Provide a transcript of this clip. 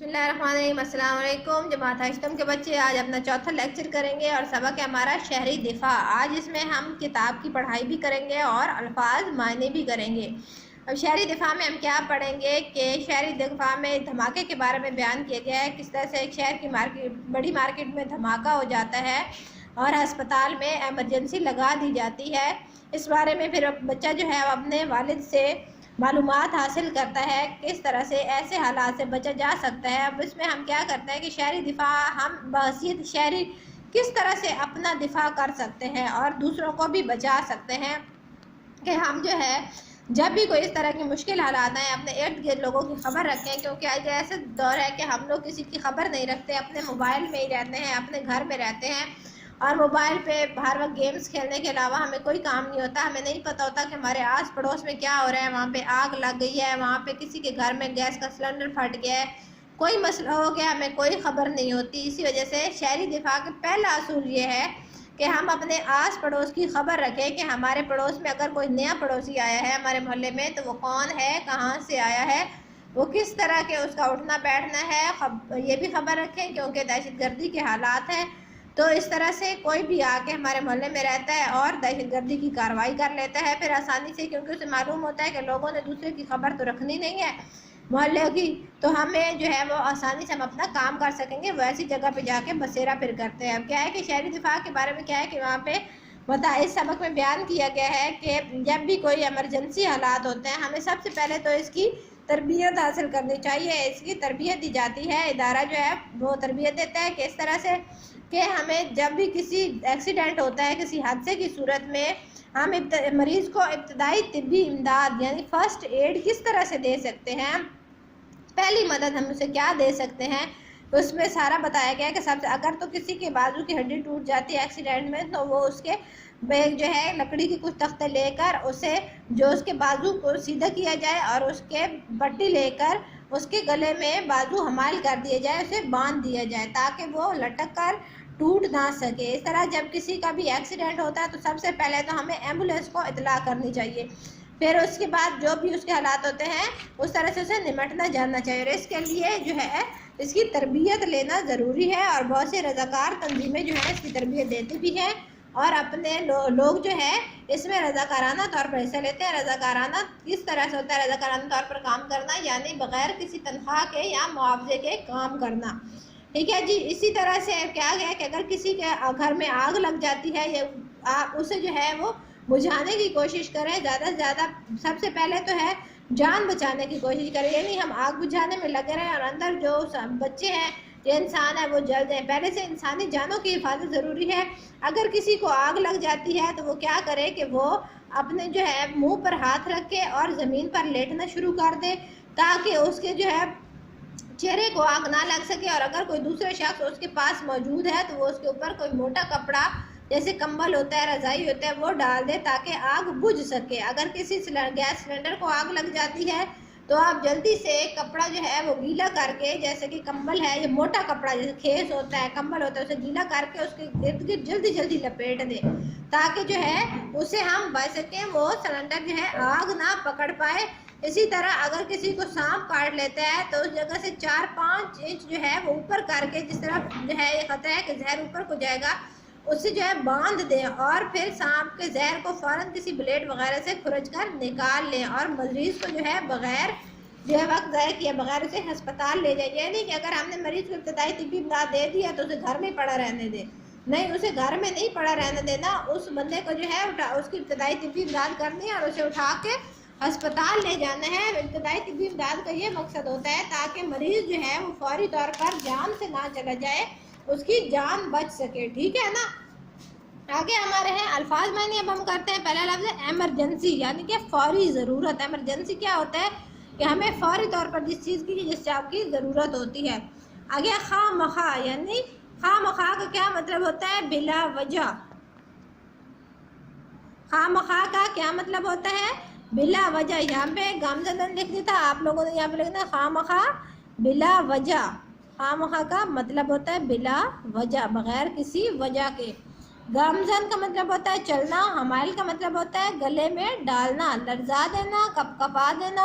بسم اللہ الرحمن الرحیم۔ السلام علیکم جماعت ہشتم کے بچے، آج اپنا چوتھا لیکچر کریں گے اور سبق ہے ہمارا شہری دفاع۔ آج اس میں ہم کتاب کی پڑھائی بھی کریں گے اور الفاظ معنی بھی کریں گے۔ اب شہری دفاع میں ہم کیا پڑھیں گے کہ شہری دفاع میں دھماکے کے بارے میں بیان کیا گیا ہے، کس طرح سے ایک شہر کی بڑی مارکیٹ میں دھماکہ ہو جاتا ہے اور ہسپتال میں ایمرجنسی لگا دی جاتی ہے۔ اس بارے میں پھر بچہ جو ہے اپنے والد سے معلومات حاصل کرتا ہے کس طرح سے ایسے حالات سے بچا جا سکتا ہے۔ اب اس میں ہم کیا کرتے ہیں کہ شہری دفاع ہم بحیثیت شہری کس طرح سے اپنا دفاع کر سکتے ہیں اور دوسروں کو بھی بچا سکتے ہیں کہ ہم جو ہے جب بھی کوئی اس طرح کی مشکل حالات آئیں اپنے ارد گرد لوگوں کی خبر رکھیں، کیونکہ آج ایسا دور ہے کہ ہم لوگ کسی کی خبر نہیں رکھتے، اپنے موبائل میں ہی رہتے ہیں، اپنے گھر میں رہتے ہیں اور موبائل پہ ہر وقت گیمز کھیلنے کے علاوہ ہمیں کوئی کام نہیں ہوتا۔ ہمیں نہیں پتہ ہوتا کہ ہمارے آس پڑوس میں کیا ہو رہا ہے، وہاں پہ آگ لگ گئی ہے، وہاں پہ کسی کے گھر میں گیس کا سلنڈر پھٹ گیا ہے، کوئی مسئلہ ہو گیا، ہمیں کوئی خبر نہیں ہوتی۔ اسی وجہ سے شہری دفاع کا پہلا اصول یہ ہے کہ ہم اپنے آس پڑوس کی خبر رکھیں کہ ہمارے پڑوس میں اگر کوئی نیا پڑوسی آیا ہے ہمارے محلے میں تو وہ کون ہے، کہاں سے آیا ہے، وہ کس طرح کے اس کا اٹھنا بیٹھنا ہے، یہ بھی خبر رکھیں کیونکہ دہشت گردی کے حالات ہیں۔ تو اس طرح سے کوئی بھی آ کے ہمارے محلے میں رہتا ہے اور دہشت گردی کی کارروائی کر لیتا ہے پھر آسانی سے، کیونکہ اسے معلوم ہوتا ہے کہ لوگوں نے دوسرے کی خبر تو رکھنی نہیں ہے محلے کی، تو ہمیں جو ہے وہ آسانی سے ہم اپنا کام کر سکیں گے، وہ ایسی جگہ پہ جا کے بسیرا پھر کرتے ہیں۔ اب کیا ہے کہ شہری دفاع کے بارے میں کیا ہے کہ وہاں پہ اس سبق میں بیان کیا گیا ہے کہ جب بھی کوئی ایمرجنسی حالات ہوتے ہیں ہمیں سب سے پہلے تو اس کی تربیت حاصل کرنی چاہیے، اس کی تربیت دی جاتی ہے، ادارہ جو ہے وہ تربیت دیتا ہے کہ اس طرح سے کہ ہمیں جب بھی کسی ایکسیڈنٹ ہوتا ہے، کسی حادثے کی صورت میں ہم مریض کو ابتدائی طبی امداد یعنی فرسٹ ایڈ کس طرح سے دے سکتے ہیں، پہلی مدد ہم اسے کیا دے سکتے ہیں، اس میں سارا بتایا گیا کہ سب سے اگر تو کسی کے بازو کی ہڈی ٹوٹ جاتی ہے ایکسیڈنٹ میں تو وہ اس کے جو ہے لکڑی کی کچھ تختے لے کر اسے جو اس کے بازو کو سیدھا کیا جائے اور اس کے پٹی لے کر اس کے گلے میں بازو حمال کر دیا جائے، اسے باندھ دیا جائے تاکہ وہ لٹک کر ٹوٹ نہ سکے۔ اس طرح جب کسی کا بھی ایکسیڈنٹ ہوتا ہے تو سب سے پہلے تو ہمیں ایمبولینس کو اطلاع کرنی چاہیے، پھر اس کے بعد جو بھی اس کے حالات ہوتے ہیں اس طرح سے اسے نمٹنا جاننا چاہیے، اور اس کے لیے جو ہے اس کی تربیت لینا ضروری ہے اور بہت سے رضاکار تنظیمیں جو ہیں اس کی تربیت دیتی بھی ہیں اور اپنے لوگ جو ہے اس میں رضاکارانہ طور پر حصہ لیتے ہیں۔ رضاکارانہ کس طرح سے ہوتا ہے؟ رضاکارانہ طور پر کام کرنا یعنی بغیر کسی تنخواہ کے یا معاوضے کے کام کرنا، ٹھیک ہے جی۔ اسی طرح سے کیا گیا کہ اگر کسی کے گھر میں آگ لگ جاتی ہے یا اسے جو ہے وہ بجھانے کی کوشش کریں، زیادہ سے زیادہ سب سے پہلے تو ہے جان بچانے کی کوشش کریں، یعنی ہم آگ بجھانے میں لگے رہیں اور اندر جو بچے ہیں یا انسان ہے وہ جل جائیں۔ پہلے سے انسانی جانوں کی حفاظت ضروری ہے۔ اگر کسی کو آگ لگ جاتی ہے تو وہ کیا کرے کہ وہ اپنے جو ہے منہ پر ہاتھ رکھے اور زمین پر لیٹنا شروع کر دے تاکہ اس کے جو ہے چہرے کو آگ نہ لگ سکے، اور اگر کوئی دوسرے شخص اس کے پاس موجود ہے تو وہ اس کے اوپر کوئی موٹا کپڑا جیسے کمبل ہوتا ہے، رضائی ہوتا ہے، وہ ڈال دے تاکہ آگ بجھ سکے۔ اگر کسی گیس سلنڈر کو آگ لگ جاتی ہے تو آپ جلدی سے کپڑا جو ہے وہ گیلا کر کے، جیسے کہ کمبل ہے یا موٹا کپڑا جیسے خیس ہوتا ہے، کمبل ہوتا ہے، اسے گیلا کر کے اس کے ارد گرد جلدی جلدی لپیٹ دیں تاکہ جو ہے اسے ہم بچ سکیں، وہ سلنڈر جو ہے آگ نہ پکڑ پائے۔ اسی طرح اگر کسی کو سانپ کاٹ لیتا ہے تو اس جگہ سے 4-5 انچ جو ہے وہ اوپر کر کے، جس طرح جو ہے یہ خطرہ ہے کہ زہر اوپر کو جائے گا، اسے جو ہے باندھ دیں اور پھر سانپ کے زہر کو فوراً کسی بلیڈ وغیرہ سے کھرچ کر نکال لیں اور مریض کو جو ہے بغیر جو ہے وقت ضائع کیے بغیر اسے ہسپتال لے جائیں۔ یعنی کہ اگر ہم نے مریض کو ابتدائی طبی امداد دے دی ہے تو اسے گھر میں پڑا رہنے دیں، نہیں، اسے گھر میں نہیں پڑا رہنے دینا، اس بندے کو جو ہے اس کی ابتدائی طبی امداد کرنی ہے اور اسے اٹھا کے ہسپتال لے جانا ہے۔ ابتدائی طبی امداد کا یہ مقصد ہوتا ہے تاکہ مریض جو ہے وہ فوری طور پر جان سے نہ چلا جائے، اس کی جان بچ سکے، ٹھیک ہے نا۔ آگے ہمارے ہیں الفاظ معنی، اب ہم کرتے ہیں۔ پہلا لفظ ہے ایمرجنسی یعنی کہ فوری ضرورت۔ ایمرجنسی کیا ہوتا ہے کہ ہمیں فوری طور پر جس چیز کی جس چاپ کی ضرورت ہوتی ہے۔ آگے خواہ مخواہ یعنی خواہ مخواہ کا کیا مطلب ہوتا ہے؟ بلا وجہ۔ خواہ مخواہ کا کیا مطلب ہوتا ہے؟ بلا وجہ۔ یہاں پہ گامزدن لکھ دیا تھا، آپ لوگوں نے یہاں پہ لکھنا خواہ مخواہ بلا وجہ۔ خواہ مخواہ کا مطلب ہوتا ہے بلا وجہ، بغیر کسی وجہ کے۔ گامزن کا مطلب ہوتا ہے چلنا، حمائل کا مطلب ہوتا ہے گلے میں ڈالنا، لرزا دینا، کپ کپا دینا،